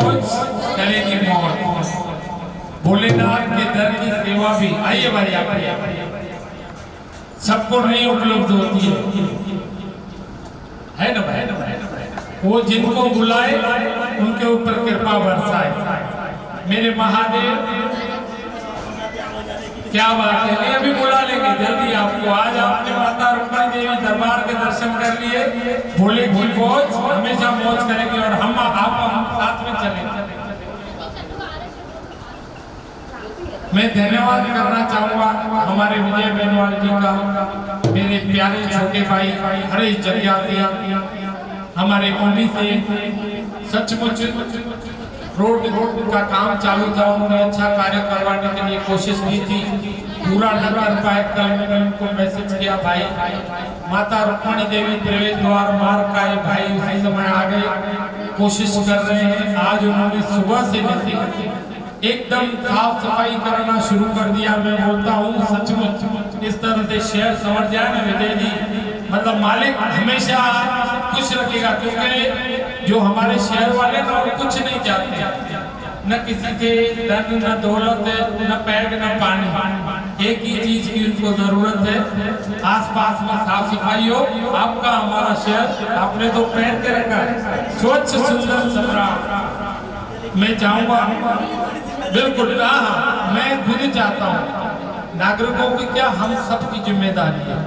खोज करेगी मौत। भोलेनाथ के दर की सेवा भी, आइए भाई आप, सबको नहीं उपलब्ध होती है ना भाई। वो जिनको बुलाए उनके ऊपर कृपा बरसाए। मेरे महादेव, क्या बात है, नहीं अभी बुला लेंगे जल्दी आपको। आज आपने माता रुक्मणी देवी दरबार के दर्शन कर लिए, भोले की फौज हमेशा मौज करेंगे और हम साथ में चलेंगे। मैं धन्यवाद करना चाहूंगा हमारे विजय बेनवाल जी का, मेरे प्यारे छोटे भाई हरीश जरिया, हमारे मम्मी से सचमुच रोड का काम चालू था, उन्होंने अच्छा कार्य करवाने के लिए कोशिश की थी, पूरा न कर पाए। कल मैंने उनको मैसेज किया, भाई माता रुक्मणी देवी प्रवेश द्वार मार्ग का भाई उसी समय आ गए, कोशिश कर रहे हैं। आज उन्होंने सुबह से लेकर एकदम साफ सफाई करना शुरू कर दिया। मैं बोलता हूँ सचमुच इस तरह से शहर संवर जाए ना विजय जी, मतलब मालिक हमेशा खुश रखेगा, क्योंकि जो हमारे शहर वाले ना वो कुछ नहीं चाहते, न किसी के धन न दौलत न पैड न पानी, एक ही चीज की उनको जरूरत है, आसपास में साफ सफाई हो। आपका हमारा शहर आपने तो पहन के रखा है स्वच्छ सुंदर सम्राट। मैं चाहूंगा बिल्कुल, हाँ मैं खुद चाहता हूँ, नागरिकों की क्या हम सबकी जिम्मेदारी है।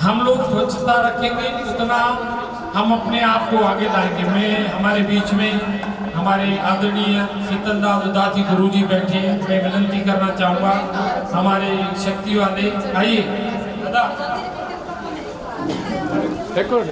हम लोग स्वच्छता रखेंगे उतना हम अपने आप को आगे लाएंगे। मैं हमारे बीच में हमारे आदरणीय शीतलदास उदासी गुरु जी बैठे हैं, मैं विनती करना चाहूँगा हमारे शक्ति वाले, आइए दादा।